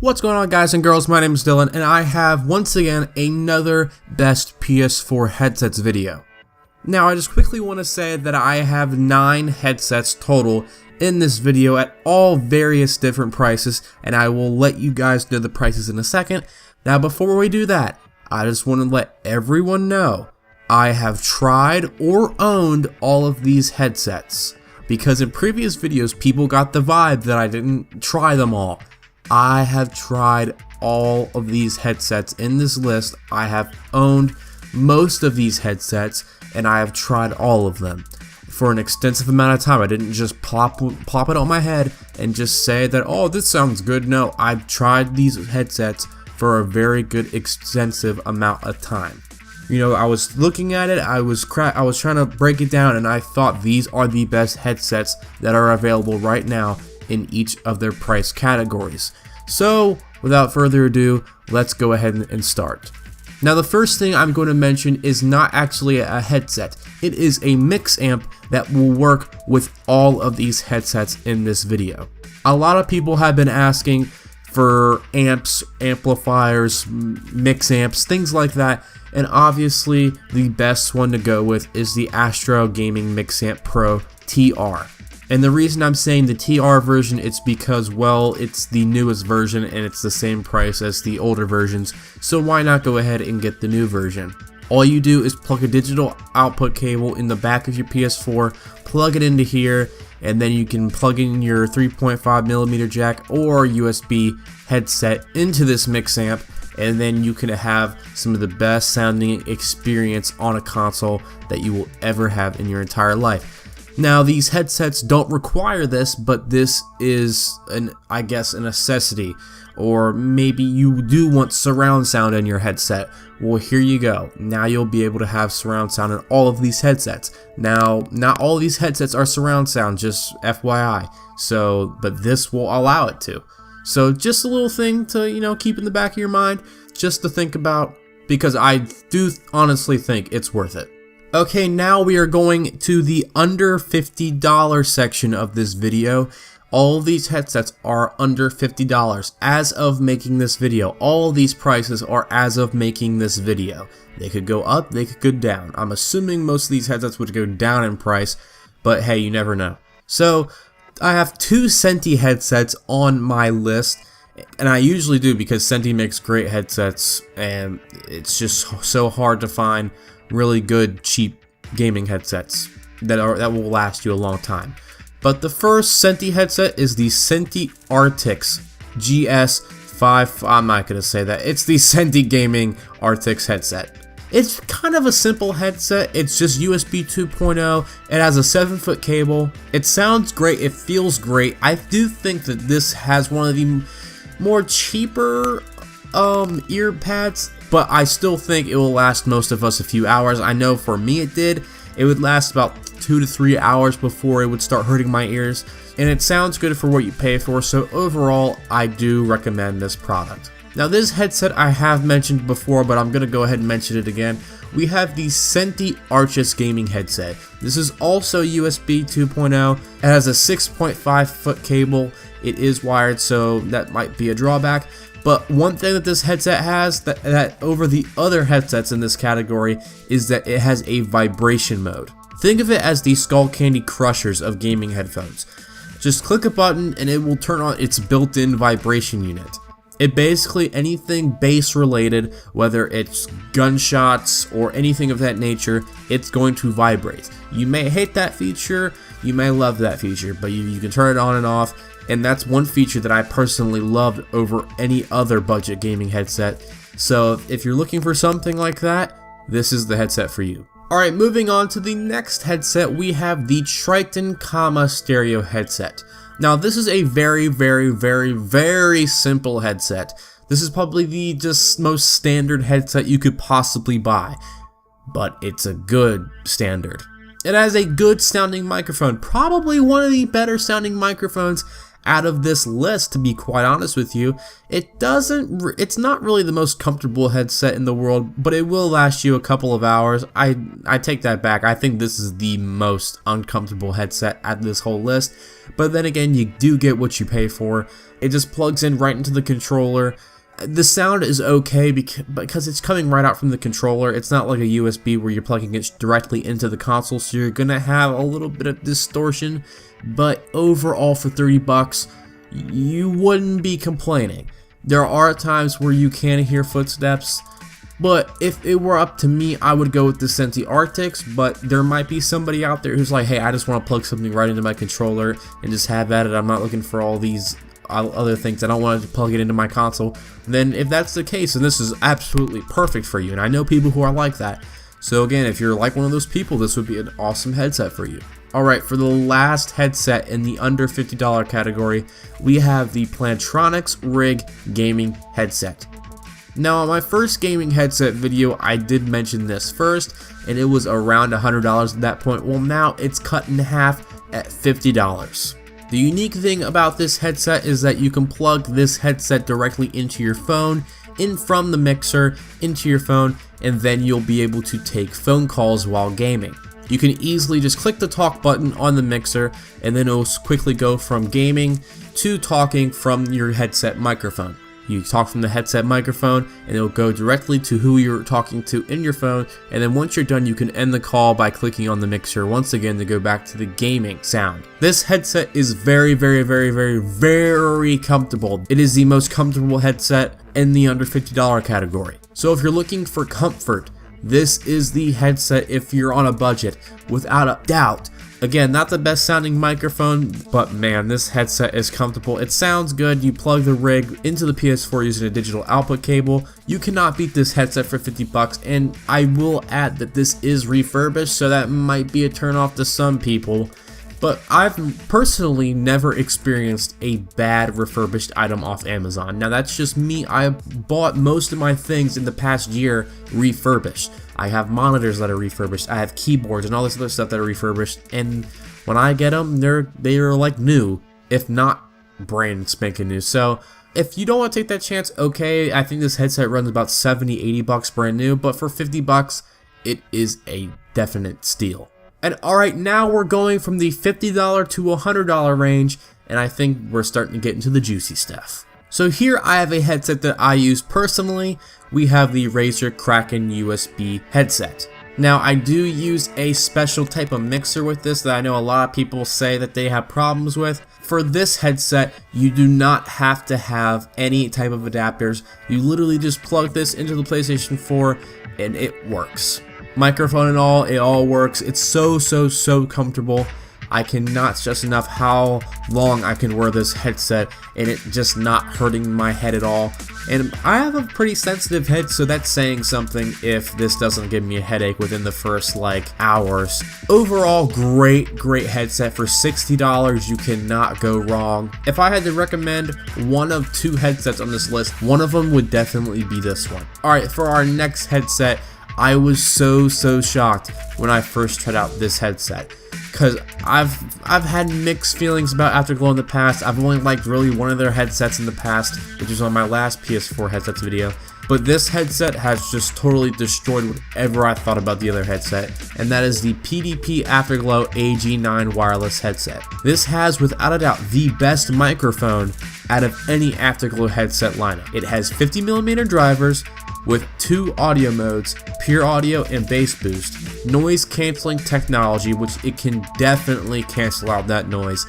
What's going on, guys and girls? My name is Dylan, and I have once again another best PS4 headsets video. Now, I just quickly want to say that I have 9 headsets total in this video at all various different prices, and I will let you guys know the prices in a second. Now, before we do that, I just want to let everyone know I have tried or owned all of these headsets, because in previous videos people got the vibe that I didn't try them all. I have tried all of these headsets in this list. I have owned most of these headsets, and I have tried all of them for an extensive amount of time. I didn't just plop it on my head and just say that, oh, this sounds good. No, I've tried these headsets for a very good extensive amount of time. You know, I was looking at it, I was trying to break it down, and I thought these are the best headsets that are available right now in each of their price categories. So, without further ado, let's go ahead and start. Now, the first thing I'm going to mention is not actually a headset. It is a mix amp that will work with all of these headsets in this video. A lot of people have been asking for amps, amplifiers, mix amps, things like that, and obviously the best one to go with is the Astro Gaming Mix Amp Pro TR. And the reason I'm saying the TR version, it's because, well, it's the newest version and it's the same price as the older versions, so why not go ahead and get the new version? All you do is plug a digital output cable in the back of your PS4, plug it into here, and then you can plug in your 3.5mm jack or USB headset into this mix amp, and then you can have some of the best sounding experience on a console that you will ever have in your entire life. Now, these headsets don't require this, but this is, I guess, a necessity. Or maybe you do want surround sound in your headset. Well, here you go. Now you'll be able to have surround sound in all of these headsets. Now, not all of these headsets are surround sound, just FYI. But this will allow it to. So just a little thing to, keep in the back of your mind, just to think about, because I do honestly think it's worth it. Okay, now we are going to the under $50 section of this video. All of these headsets are under $50 as of making this video. All of these prices are as of making this video. They could go up, they could go down. I'm assuming most of these headsets would go down in price, but hey, you never know. So, I have 2 Senti headsets on my list, and I usually do because Senti makes great headsets, and it's just so hard to find really good, cheap gaming headsets that will last you a long time. But the first Senti headset is the Senti Artix GS5. I'm not gonna say that. It's the Senti Gaming Artix headset. It's kind of a simple headset. It's just USB 2.0. It has a 7-foot cable. It sounds great. It feels great. I do think that this has one of the more cheaper ear pads, but I still think it will last most of us a few hours. I know for me it did. It would last about 2 to 3 hours before it would start hurting my ears, and it sounds good for what you pay for, so overall I do recommend this product. Now, this headset I have mentioned before, but I'm going to go ahead and mention it again. We have the Senti Artix gaming headset. This is also USB 2.0. It has a 6.5-foot cable. It is wired, so that might be a drawback. But one thing that this headset has that over the other headsets in this category is that it has a vibration mode. Think of it as the Skull Candy Crushers of gaming headphones. Just click a button and it will turn on its built-in vibration unit. It basically, anything bass related, whether it's gunshots or anything of that nature, it's going to vibrate. You may hate that feature, you may love that feature, but you can turn it on and off. And that's one feature that I personally loved over any other budget gaming headset. So if you're looking for something like that, this is the headset for you. Alright, moving on to the next headset, we have the Triton Comma Stereo headset. Now, this is a very, very, very, very simple headset. This is probably the just most standard headset you could possibly buy, but it's a good standard. It has a good sounding microphone, probably one of the better sounding microphones out of this list, to be quite honest with you. It's not really the most comfortable headset in the world, but it will last you a couple of hours. I take that back. I think this is the most uncomfortable headset out of this whole list. But then again, you do get what you pay for. It just plugs in right into the controller. The sound is okay because it's coming right out from the controller. It's not like a USB where you're plugging it directly into the console, so you're gonna have a little bit of distortion. But overall, for 30 bucks, you wouldn't be complaining. There are times where you can hear footsteps, but if it were up to me, I would go with the Senti Arctics. But there might be somebody out there who's like, hey, I just want to plug something right into my controller and just have at it. I'm not looking for all these other things. I don't want to plug it into my console. Then if that's the case, then this is absolutely perfect for you. And I know people who are like that. So again, if you're like one of those people, this would be an awesome headset for you. Alright, for the last headset in the under $50 category, we have the Plantronics Rig Gaming Headset. Now, on my first gaming headset video, I did mention this first, and it was around $100 at that point. Well, now it's cut in half at $50. The unique thing about this headset is that you can plug this headset directly into your phone, in from the mixer, into your phone, and then you'll be able to take phone calls while gaming. You can easily just click the talk button on the mixer, and then it'll quickly go from gaming to talking from your headset microphone. You talk from the headset microphone, and it'll go directly to who you're talking to in your phone, and then once you're done, you can end the call by clicking on the mixer once again to go back to the gaming sound. This headset is very comfortable. It is the most comfortable headset in the under $50 category. So if you're looking for comfort, this is the headset if you're on a budget, without a doubt. Again, not the best sounding microphone, but man, this headset is comfortable. It sounds good. You plug the rig into the PS4 using a digital output cable. You cannot beat this headset for 50 bucks, and I will add that this is refurbished, so that might be a turnoff to some people. But I've personally never experienced a bad refurbished item off Amazon. Now that's just me. I bought most of my things in the past year refurbished. I have monitors that are refurbished. I have keyboards and all this other stuff that are refurbished. And when I get them, they're like new, if not brand spanking new. So if you don't want to take that chance, okay. I think this headset runs about 70-80 bucks brand new, but for 50 bucks, it is a definite steal. And alright, now we're going from the $50 to $100 range, and I think we're starting to get into the juicy stuff. So here I have a headset that I use personally. We have the Razer Kraken USB headset. Now I do use a special type of mixer with this that I know a lot of people say that they have problems with. For this headset, you do not have to have any type of adapters. You literally just plug this into the PlayStation 4 and it works. Microphone and all, it all works. It's so comfortable. I cannot stress enough how long I can wear this headset and it just not hurting my head at all. And I have a pretty sensitive head, so that's saying something if this doesn't give me a headache within the first hours. Overall, great headset. For $60, you cannot go wrong. If I had to recommend one of two headsets on this list, one of them would definitely be this one. Alright, for our next headset, I was so shocked when I first tried out this headset, because I've had mixed feelings about Afterglow in the past. I've only liked really one of their headsets in the past, which was on my last PS4 headsets video. But this headset has just totally destroyed whatever I thought about the other headset, and that is the PDP Afterglow AG9 wireless headset. This has, without a doubt, the best microphone out of any Afterglow headset lineup. It has 50mm drivers with two audio modes, pure audio and bass boost, noise cancelling technology, which it can definitely cancel out that noise.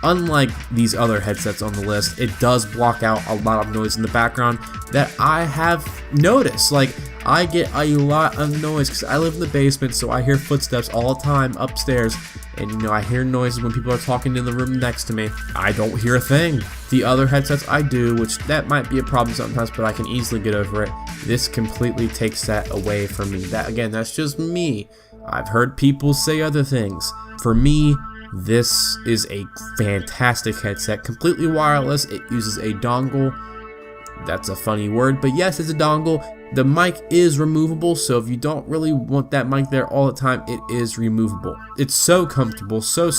Unlike these other headsets on the list, it does block out a lot of noise in the background that I have noticed. I get a lot of noise because I live in the basement, so I hear footsteps all the time upstairs, and I hear noises when people are talking in the room next to me. I don't hear a thing. The other headsets I do, which that might be a problem sometimes, but I can easily get over it. This completely takes that away from me. That, again, that's just me. I've heard people say other things. For me, this is a fantastic headset, completely wireless. It uses a dongle. That's a funny word, but yes, it's a dongle. The mic is removable, so if you don't really want that mic there all the time, it is removable. It's so comfortable, so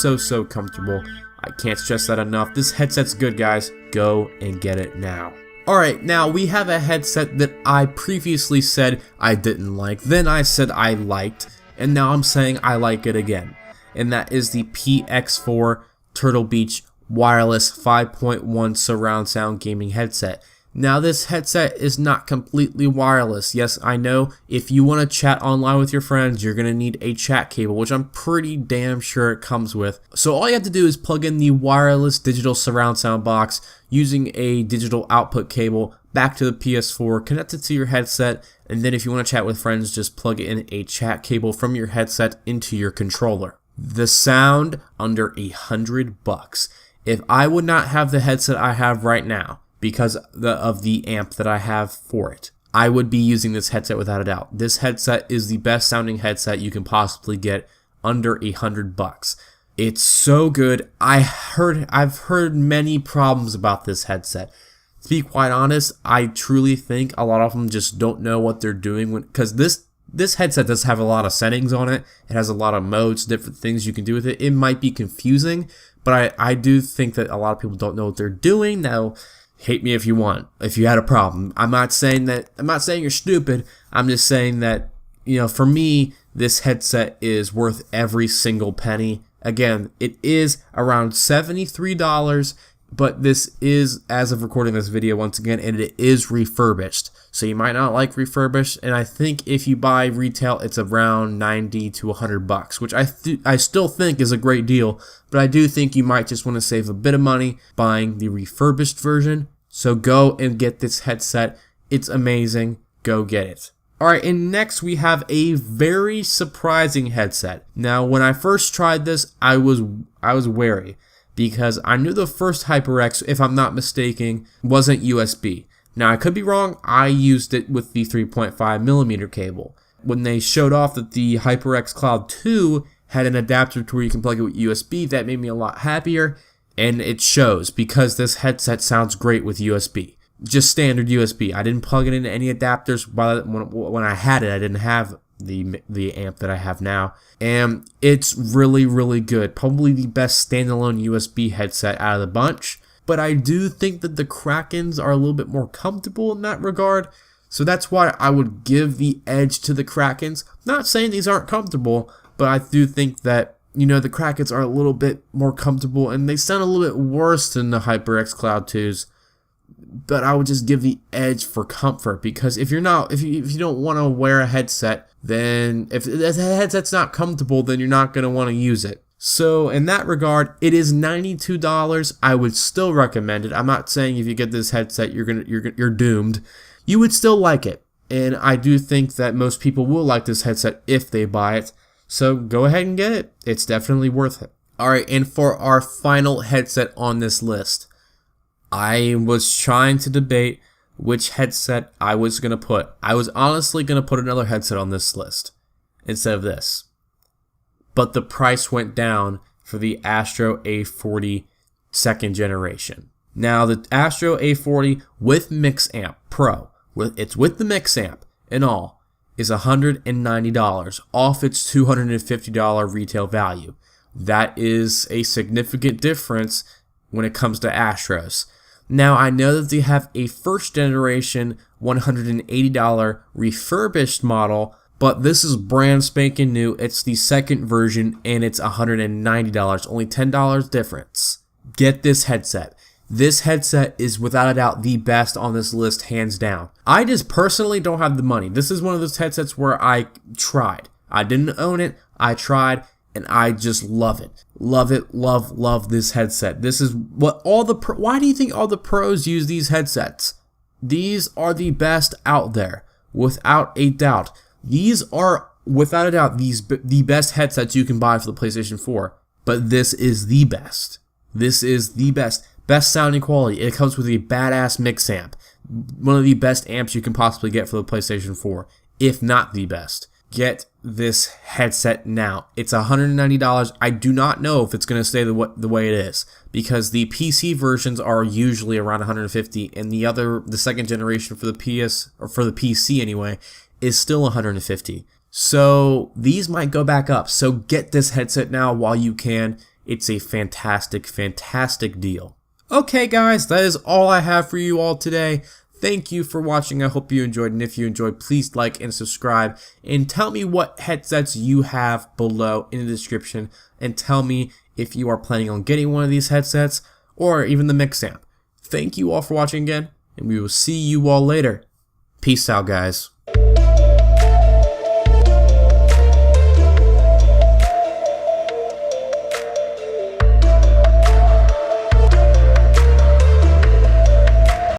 comfortable. I can't stress that enough. This headset's good, guys. Go and get it now. Alright, now we have a headset that I previously said I didn't like, then I said I liked, and now I'm saying I like it again. And that is the PS4 Turtle Beach wireless 5.1 surround sound gaming headset. Now this headset is not completely wireless. Yes, I know if you want to chat online with your friends, you're going to need a chat cable, which I'm pretty damn sure it comes with. So all you have to do is plug in the wireless digital surround sound box using a digital output cable back to the PS4, connect it to your headset, and then if you want to chat with friends, just plug in a chat cable from your headset into your controller. The sound under $100. If I would not have the headset I have right now, because of the amp that I have for it, I would be using this headset without a doubt. This headset is the best sounding headset you can possibly get under $100. It's so good. I've heard many problems about this headset. To be quite honest, I truly think a lot of them just don't know what they're doing because this headset does have a lot of settings on it. It has a lot of modes, different things you can do with it. It might be confusing, but I do think that a lot of people don't know what they're doing. Now, hate me if you want, if you had a problem. I'm not saying you're stupid. I'm just saying that, for me, this headset is worth every single penny. Again, it is around $73, but this is, as of recording this video once again, and it is refurbished. So you might not like refurbished, and I think if you buy retail, it's around $90 to $100, which I still think is a great deal, but I do think you might just want to save a bit of money buying the refurbished version. So go and get this headset. It's amazing. Go get it. Alright, and next we have a very surprising headset. Now, when I first tried this, I was wary, because I knew the first HyperX, if I'm not mistaken, wasn't USB. Now, I could be wrong. I used it with the 3.5mm cable. When they showed off that the HyperX Cloud 2 had an adapter to where you can plug it with USB, that made me a lot happier, and it shows because this headset sounds great with USB. Just standard USB. I didn't plug it into any adapters when I had it. I didn't have the amp that I have now, and it's really, really good. Probably the best standalone USB headset out of the bunch. But I do think that the Krakens are a little bit more comfortable in that regard, so that's why I would give the edge to the Krakens. Not saying these aren't comfortable, but I do think that the Krakens are a little bit more comfortable, and they sound a little bit worse than the HyperX Cloud 2s. But I would just give the edge for comfort, because if you don't want to wear a headset, then if the headset's not comfortable, then you're not going to want to use it. So in that regard, it is $92. I would still recommend it. I'm not saying if you get this headset you're doomed. You would still like it, and I do think that most people will like this headset if they buy it. So go ahead and get it. It's definitely worth it. Alright, and for our final headset on this list, I was trying to debate which headset I was going to put. I was honestly going to put another headset on this list instead of this. But the price went down for the Astro A40 second generation. Now the Astro A40 with Mix Amp Pro, it's with the Mix Amp and all, is $190 off its $250 retail value. That is a significant difference when it comes to Astros. Now, I know that they have a first generation $180 refurbished model, but this is brand spanking new. It's the second version and it's $190, only $10 difference. Get this headset. This headset is without a doubt the best on this list, hands down. I just personally don't have the money. This is one of those headsets where I tried. I didn't own it, I tried, and I just love it. Love it, love this headset. This is what why do you think all the pros use these headsets? These are the best out there, without a doubt. These are, without a doubt, the best headsets you can buy for the PlayStation 4. But this is the best. This is the best. Best sounding quality. It comes with a badass mix amp. One of the best amps you can possibly get for the PlayStation 4, if not the best. Get this headset now. It's $190. I do not know if it's going to stay the way it is, because the PC versions are usually around $150, and the second generation for the PS, or for the PC anyway, is still $150. So these might go back up. So get this headset now while you can. it's a fantastic, fantastic deal. Okay guys, that is all I have for you all today. Thank you for watching. I hope you enjoyed, and if you enjoyed, please like and subscribe, and tell me what headsets you have below in the description, and tell me if you are planning on getting one of these headsets, or even the mix amp. Thank you all for watching again, and we will see you all later. Peace out, guys.